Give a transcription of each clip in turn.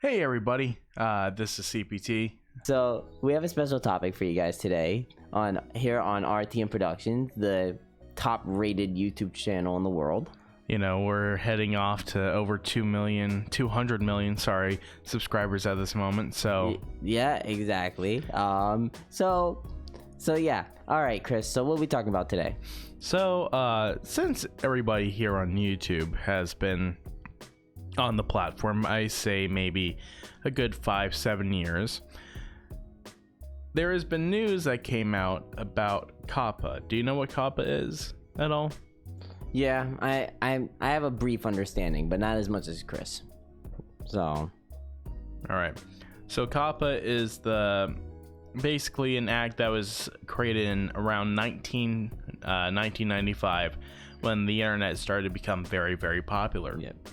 Hey everybody, this is CPT. So we have a special topic for you guys today on RTM Productions, the top-rated YouTube channel in the world. You know, we're heading off to over 200 million, subscribers at this moment. So yeah, exactly. So yeah. All right, Chris. So what are we talking about today? So since everybody here on YouTube has been on the platform, I say maybe a good 5-7 years, there has been news that came out about COPPA. Do you know what COPPA is at all? Yeah, I have a brief understanding, but not as much as Chris. So, all right. So COPPA is basically an act that was created in around 1995 when the internet started to become very, very popular. Yep.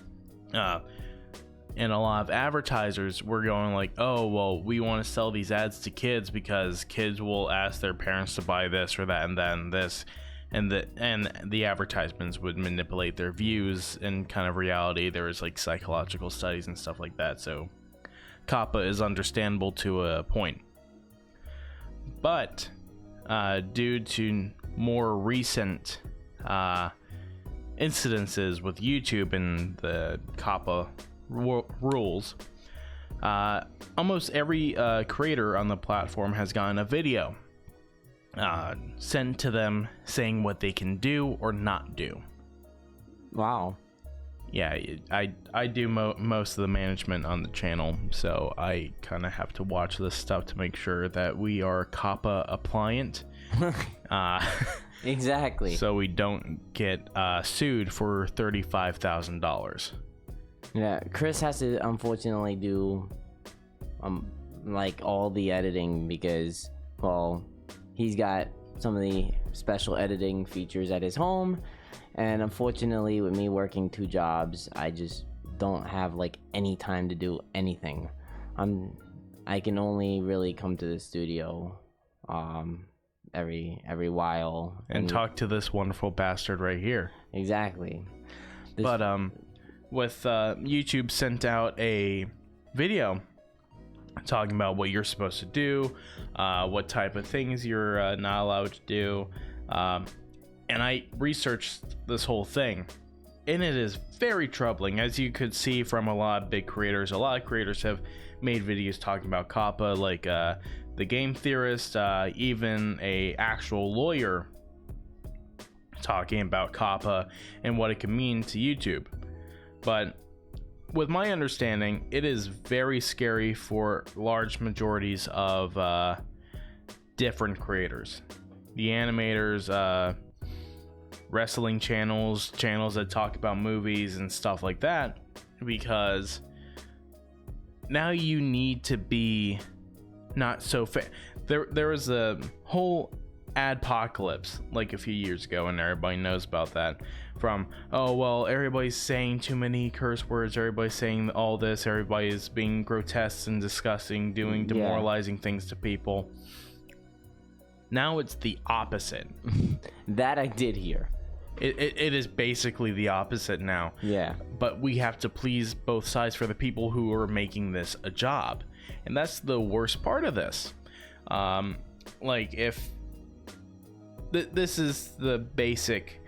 And a lot of advertisers were going like, oh, well, we want to sell these ads to kids because kids will ask their parents to buy this or that and then this. And the advertisements would manipulate their views and kind of reality. There was like psychological studies and stuff like that. So COPPA is understandable to a point. But due to more recent incidences with YouTube and the COPPA rules, almost every creator on the platform has gotten a video sent to them saying what they can do or not do. Wow. Yeah, I do most of the management on the channel, so I kind of have to watch this stuff to make sure that we are COPPA appliant. Exactly. So we don't get sued for $35,000. Yeah, Chris has to unfortunately do like all the editing because, well, he's got some of the special editing features at his home, and unfortunately with me working 2 jobs, I just don't have like any time to do anything. I can only really come to the studio every while and talk to this wonderful bastard right here. Exactly. But with YouTube sent out a video talking about what you're supposed to do, what type of things you're not allowed to do, and I researched this whole thing, and it is very troubling. As you could see from a lot of big creators, a lot of creators have made videos talking about COPPA, like the Game Theorist, even a actual lawyer talking about COPPA and what it can mean to YouTube. But with my understanding, it is very scary for large majorities of different creators. The animators, wrestling channels that talk about movies and stuff like that, because now you need to be not so there was a whole adpocalypse like a few years ago, and everybody knows about that, from oh well, everybody's saying too many curse words, everybody's saying all this, everybody's being grotesque and disgusting, doing demoralizing things to people. Now it's the opposite. That I did hear. It is basically the opposite now. Yeah. But we have to please both sides for the people who are making this a job. And that's the worst part of this. Like, if this is the basic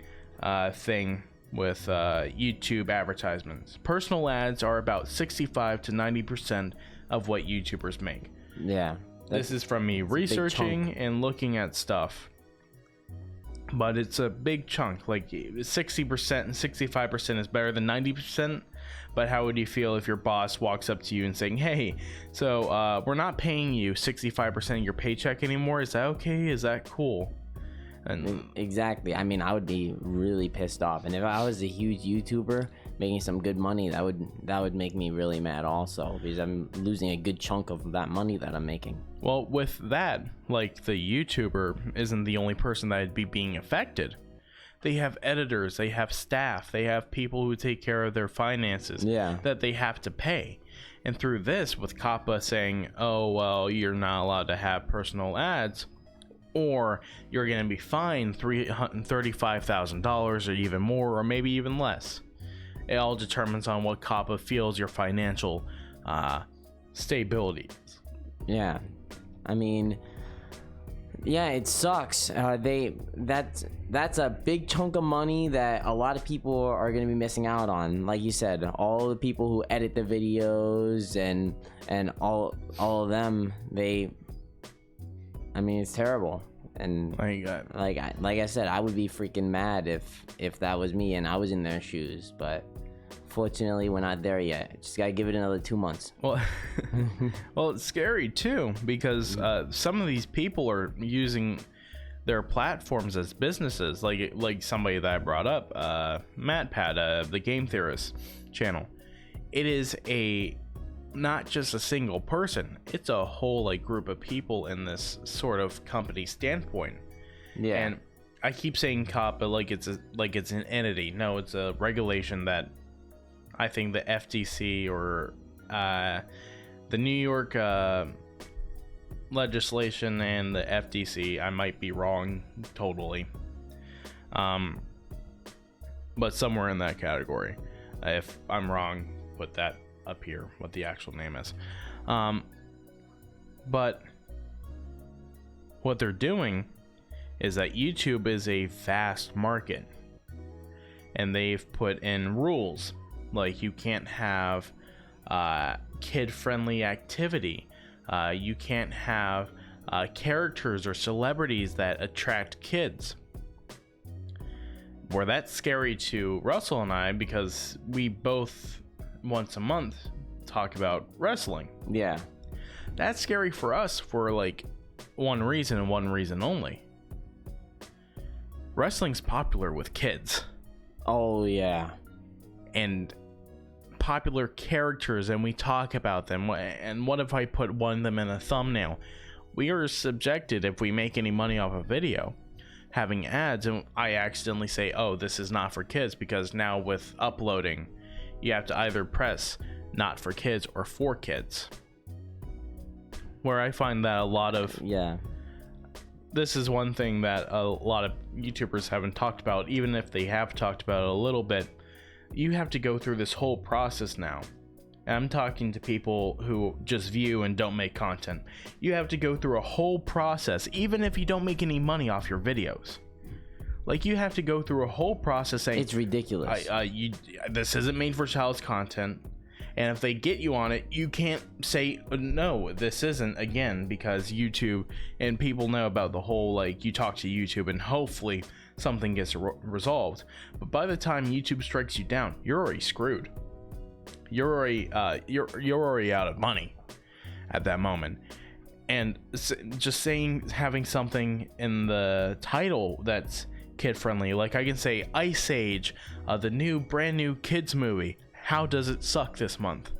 thing with YouTube advertisements. Personal ads are about 65 to 90% of what YouTubers make. Yeah. This is from me researching and looking at stuff. But it's a big chunk. Like 60% and 65% is better than 90%. But how would you feel if your boss walks up to you and saying, hey, so we're not paying you 65% of your paycheck anymore. Is that okay? Is that cool? And exactly. I mean, I would be really pissed off. And if I was a huge YouTuber making some good money, that would make me really mad also, because I'm losing a good chunk of that money that I'm making. Well, with that, like, the YouTuber isn't the only person that'd be being affected. They have editors, they have staff, they have people who take care of their finances that they have to pay. And through this, with COPPA saying, oh, well, you're not allowed to have personal ads, or you're going to be fined $35,000 or even more, or maybe even less. It all determines on what COPPA feels your financial stability is. Yeah, I mean, yeah, it sucks. That's a big chunk of money that a lot of people are gonna be missing out on. Like you said, all the people who edit the videos and all of them, I mean, it's terrible. And like I said, I would be freaking mad if that was me and I was in their shoes. But fortunately, we're not there yet. Just gotta give it another 2 months. Well, well, it's scary too because some of these people are using their platforms as businesses. Like somebody that I brought up, MatPat, the Game Theorist channel. It is not just a single person. It's a whole like group of people in this sort of company standpoint. Yeah. And I keep saying COPPA like it's an entity. No, it's a regulation that I think the FTC or the New York legislation and the FTC, I might be wrong totally, but somewhere in that category. If I'm wrong, put that up here, what the actual name is. But what they're doing is that YouTube is a vast market, and they've put in rules like you can't have kid-friendly activity. You can't have characters or celebrities that attract kids. Where that's scary to Russell and I, because we both once a month talk about wrestling. Yeah. That's scary for us for like one reason and one reason only. Wrestling's popular with kids. Oh yeah. And popular characters, and we talk about them. And what if I put one of them in a thumbnail? We are subjected, if we make any money off a video, having ads, and I accidentally say, oh, this is not for kids, because now with uploading you have to either press not for kids or for kids, where I find that a lot of this is one thing that a lot of YouTubers haven't talked about. Even if they have talked about it a little bit, you have to go through this whole process now. And I'm talking to people who just view and don't make content. You have to go through a whole process, even if you don't make any money off your videos. Like, you have to go through a whole process saying, it's ridiculous. This isn't made for child's content. And if they get you on it, you can't say, no, this isn't, again, because YouTube and people know about the whole, like, you talk to YouTube and hopefully something gets resolved. But by the time YouTube strikes you down, you're already screwed. You're already out of money at that moment. And just having something in the title that's kid friendly, like I can say Ice Age, the brand new kids movie. How does it suck this month?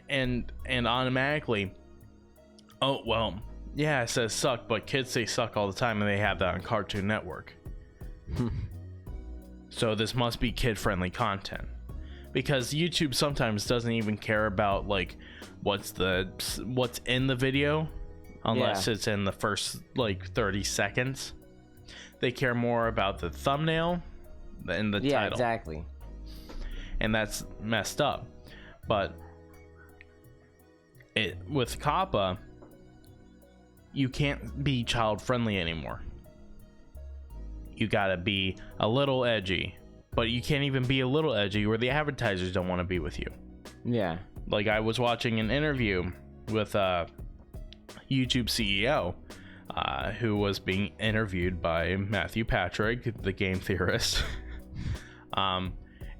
And automatically, oh well, yeah, it says suck, but kids say suck all the time, and they have that on Cartoon Network. So this must be kid-friendly content, because YouTube sometimes doesn't even care about like what's in the video, unless it's in the first like 30 seconds. They care more about the thumbnail than the title. Yeah, exactly. And that's messed up. But with COPPA, you can't be child friendly anymore. You gotta be a little edgy, but you can't even be a little edgy where the advertisers don't want to be with you. Yeah. Like, I was watching an interview with a YouTube CEO who was being interviewed by Matthew Patrick, the Game Theorist.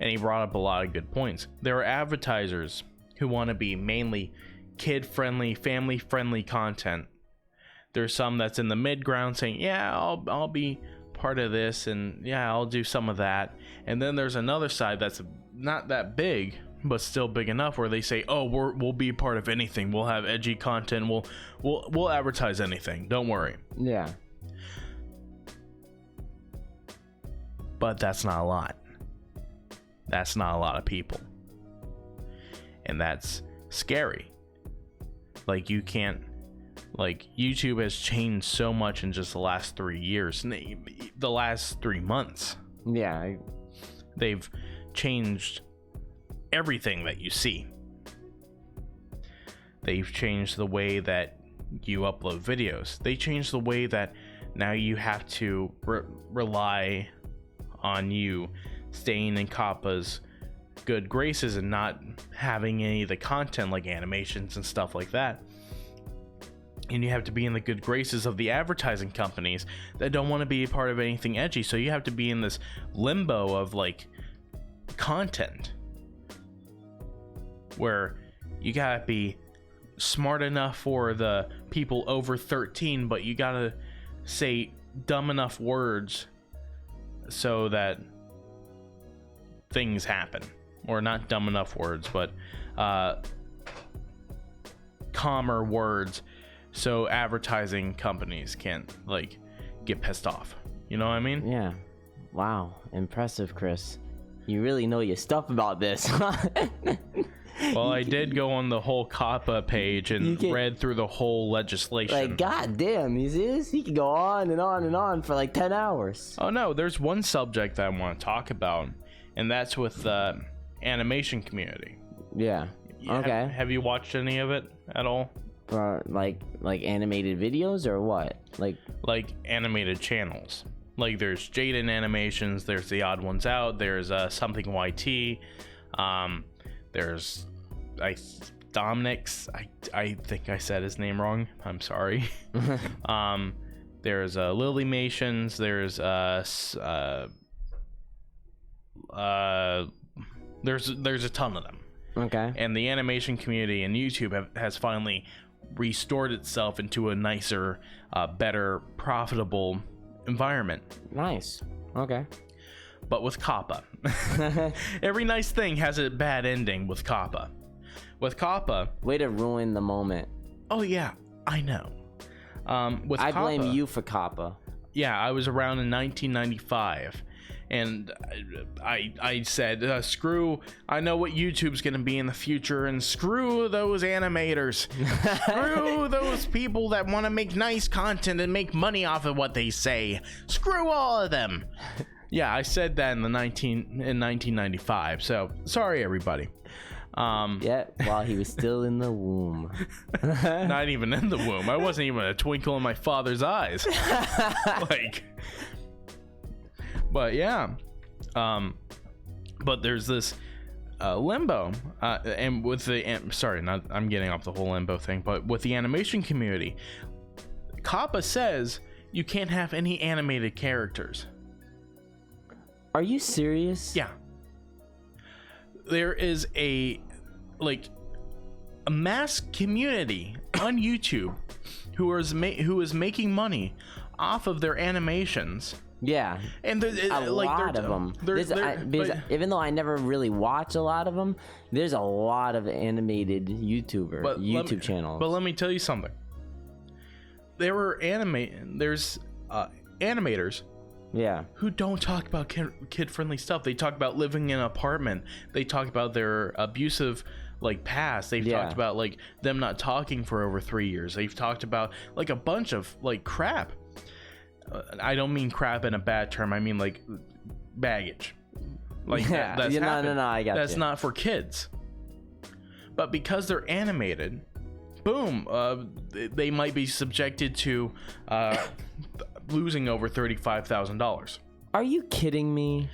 And he brought up a lot of good points. There are advertisers who want to be mainly kid-friendly, family-friendly content. There's some that's in the mid-ground saying, yeah, I'll be part of this, and yeah, I'll do some of that. And then there's another side that's not that big, but still big enough, where they say, oh, we'll be part of anything. We'll have edgy content. We'll advertise anything. Don't worry. Yeah. But that's not a lot. That's not a lot of people. And that's scary. Like, you can't, like, YouTube has changed so much in just the last 3 years, the last 3 months. Yeah. They've changed everything that you see. They've changed the way that you upload videos. They changed the way that now you have to rely on you staying in COPPA's good graces and not having any of the content like animations and stuff like that. And you have to be in the good graces of the advertising companies that don't want to be a part of anything edgy. So you have to be in this limbo of like content where you gotta be smart enough for the people over 13, but you gotta say dumb enough words so that things happen. Or not dumb enough words, but calmer words so advertising companies can't like get pissed off. You know what I mean? Yeah. Wow. Impressive, Chris. You really know your stuff about this. Well, I did go on the whole COPPA page and read through the whole legislation. Like, goddamn, he could go on and on and on for like 10 hours. Oh no, there's one subject that I want to talk about, and that's with the animation community. Yeah. Okay. Have you watched any of it at all? For like animated videos or what? Like animated channels. Like there's Jaden Animations, there's The Odd Ones Out, there's Something YT, there's Dominic's. I think I said his name wrong. I'm sorry. There's Lilymations. There's there's a ton of them. Okay. And the animation community and YouTube has finally restored itself into a nicer, better, profitable environment. Nice. Okay. But with COPPA, every nice thing has a bad ending with COPPA. With COPPA, way to ruin the moment. Oh yeah, I know. With I COPPA, blame you for COPPA. Yeah, I was around in 1995, and I said, screw. I know what YouTube's gonna be in the future, and screw those animators. Screw those people that want to make nice content and make money off of what they say. Screw all of them. Yeah, I said that in 1995. So sorry, everybody. Yeah, while he was still in the womb. Not even in the womb. I wasn't even a twinkle in my father's eyes. But yeah. But there's this limbo, and with the I'm getting off the whole limbo thing, but with the animation community, COPPA says you can't have any animated characters. Are you serious? Yeah. There is a mass community on YouTube who is making money off of their animations. Yeah, and a lot of them. Even though I never really watch a lot of them, there's a lot of animated YouTube channels. But let me tell you something. There's animators. Yeah. Who don't talk about kid-friendly stuff. They talk about living in an apartment. They talk about their abusive past. They've talked about them not talking for over 3 years. They've talked about a bunch of crap. I don't mean crap in a bad term. I mean baggage. That's happened. No, I got That's not for kids. But because they're animated, boom, they might be subjected to losing over $35,000. Are you kidding me?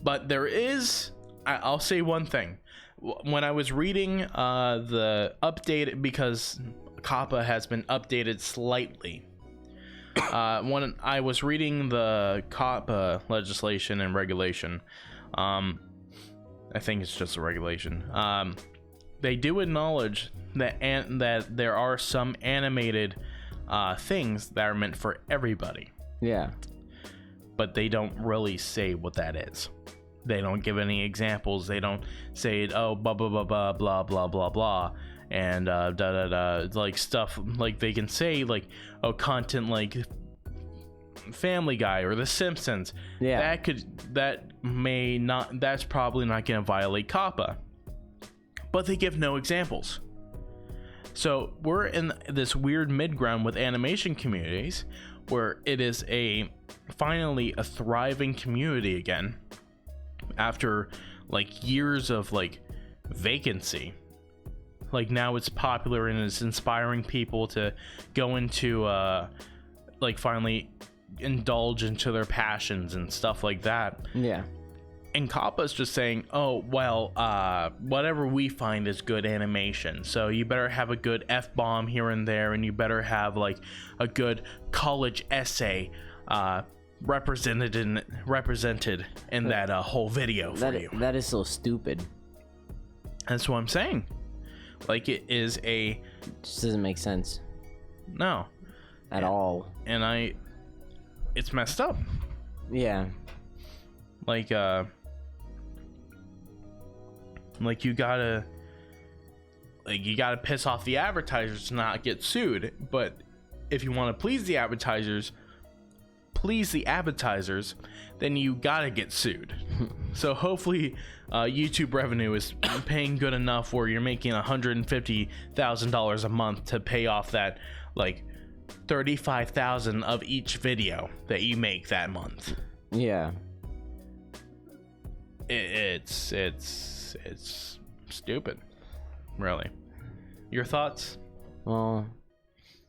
But there is, I'll say one thing. When I was reading the update, because COPPA has been updated slightly. When I was reading the COPPA legislation and regulation, I think it's just a regulation. They do acknowledge that there are some animated things that are meant for everybody. Yeah. But they don't really say what that is. They don't give any examples. They don't say, oh, blah, blah, blah, blah, blah, blah, blah, blah, and da, da, da, stuff. They can say, content like Family Guy or The Simpsons. Yeah. That's probably not going to violate COPPA. But they give no examples. So we're in this weird mid-ground with animation communities where it is finally a thriving community again after years of vacancy. Like now it's popular and it's inspiring people to go into like finally indulge into their passions and stuff like that. Yeah. And COPPA's just saying, oh, well, whatever we find is good animation. So you better have a good F-bomb here and there, and you better have like a good college essay represented in that whole video for you. That is so stupid. That's what I'm saying. Like it is a... Just doesn't make sense. No. At all. And it's messed up. Yeah. Like you gotta piss off the advertisers to not get sued, but if you want to please the advertisers, then you gotta get sued. So hopefully YouTube revenue is paying good enough where you're making $150,000 a month to pay off that like $35,000 of each video that you make that month. Yeah. It's stupid, really. Your thoughts? Well,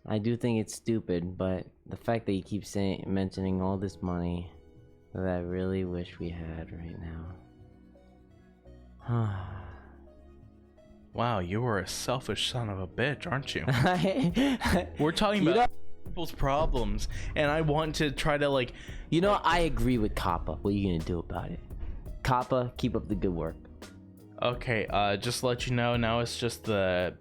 I do think it's stupid, but the fact that you keep mentioning all this money that I really wish we had right now. Wow, you are a selfish son of a bitch, aren't you? We're talking about people's problems, and I want to try to like... You know, I agree with COPPA. What are you gonna do about it? COPPA, keep up the good work. Okay, just to let you know, now it's just the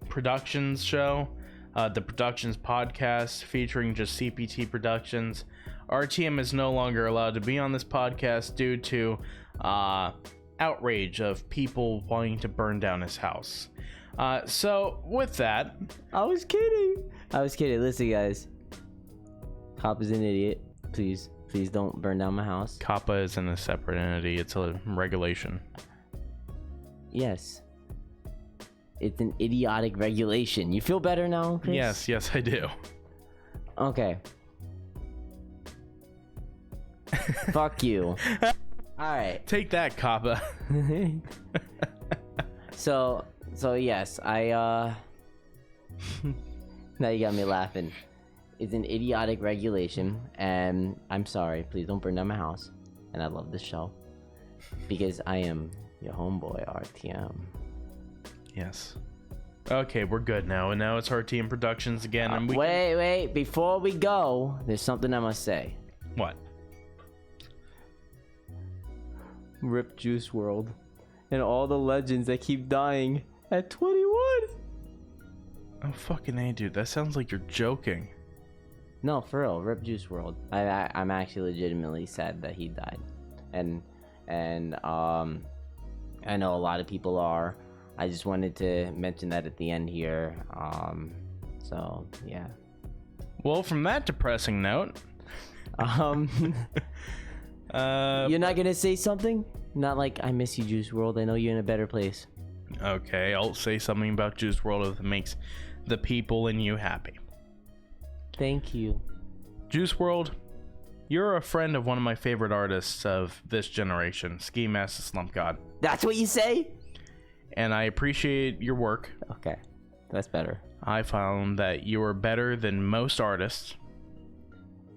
Productions show, the Productions podcast featuring just CPT Productions. RTM is no longer allowed to be on this podcast due to outrage of people wanting to burn down his house. So with that... I was kidding. Listen, guys. COPPA's an idiot. Please don't burn down my house. COPPA isn't a separate entity. It's a regulation. Yes. It's an idiotic regulation. You feel better now, Chris? Yes, I do. Okay. Fuck you. Alright. Take that, COPPA. So yes, now you got me laughing. It's an idiotic regulation, and I'm sorry. Please don't burn down my house. And I love this show because I am your homeboy, RTM. Yes. Okay, we're good now, and now it's RTM Productions again. And wait! Before we go, there's something I must say. What? Rip Juice World, and all the legends that keep dying at 21. Oh fucking A, dude. That sounds like you're joking. No, for real, Rip Juice World. I'm actually legitimately sad that he died, and I know a lot of people are. I just wanted to mention that at the end here. So yeah. Well, from that depressing note, you're not gonna say something? Not like I miss you, Juice World. I know you're in a better place. Okay, I'll say something about Juice World if it makes the people and you happy. Thank you. Juice World, you're a friend of one of my favorite artists of this generation, Ski Mask the Slump God. That's what you say? And I appreciate your work. Okay, that's better. I found that you are better than most artists.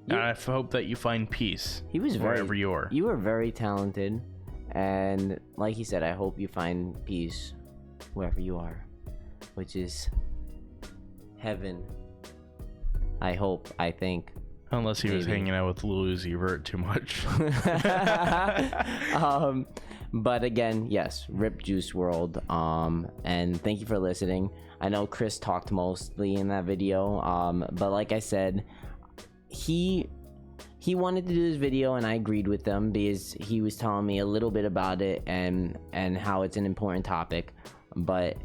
And I hope that you find peace wherever you are. You were very talented. And like he said, I hope you find peace wherever you are. Which is heaven. I hope, I think. Unless he was hanging out with Lil Uzi Vert too much. But again, yes, Rip Juice World. And thank you for listening. I know Chris talked mostly in that video. But like I said, he wanted to do this video, and I agreed with him because he was telling me a little bit about it and how it's an important topic. But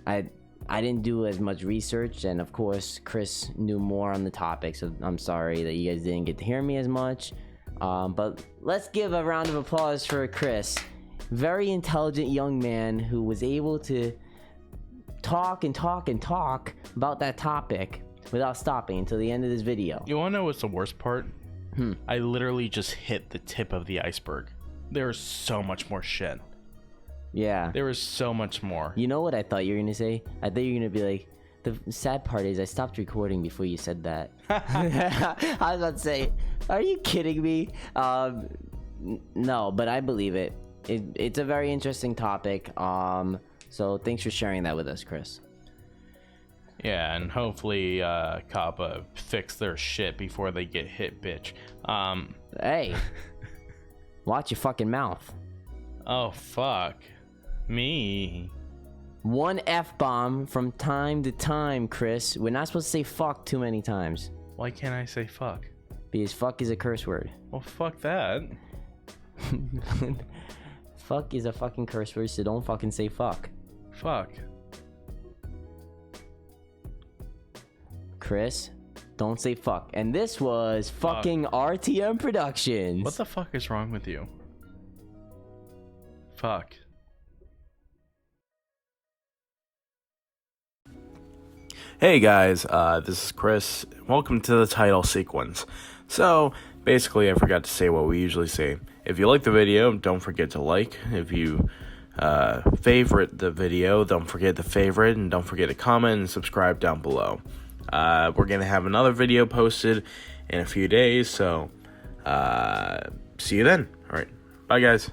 I didn't do as much research, and of course Chris knew more on the topic, so I'm sorry that you guys didn't get to hear me as much. But let's give a round of applause for Chris. Very intelligent young man who was able to talk and talk and talk about that topic without stopping until the end of this video. You wanna know what's the worst part? I literally just hit the tip of the iceberg. There's so much more shit. Yeah. There was so much more. You know what I thought you were gonna say? I thought you were gonna be like, the sad part is I stopped recording before you said that. I was about to say, are you kidding me? No, but I believe it. It's a very interesting topic. So thanks for sharing that with us, Chris. Yeah, and hopefully COPPA fix their shit before they get hit, bitch. Hey, watch your fucking mouth. Oh, fuck. Me. One F-bomb from time to time, Chris. We're not supposed to say fuck too many times. Why can't I say fuck? Because fuck is a curse word. Well, fuck that. Fuck is a fucking curse word, so don't fucking say fuck. Fuck. Chris, don't say fuck. And this was fucking RTM Productions. What the fuck is wrong with you? Fuck. Hey guys, this is Chris. Welcome to the title sequence. So, basically I forgot to say what we usually say. If you like the video, don't forget to like. If you favorite the video, don't forget to favorite, and don't forget to comment and subscribe down below. We're gonna have another video posted in a few days, so see you then. Alright, bye guys.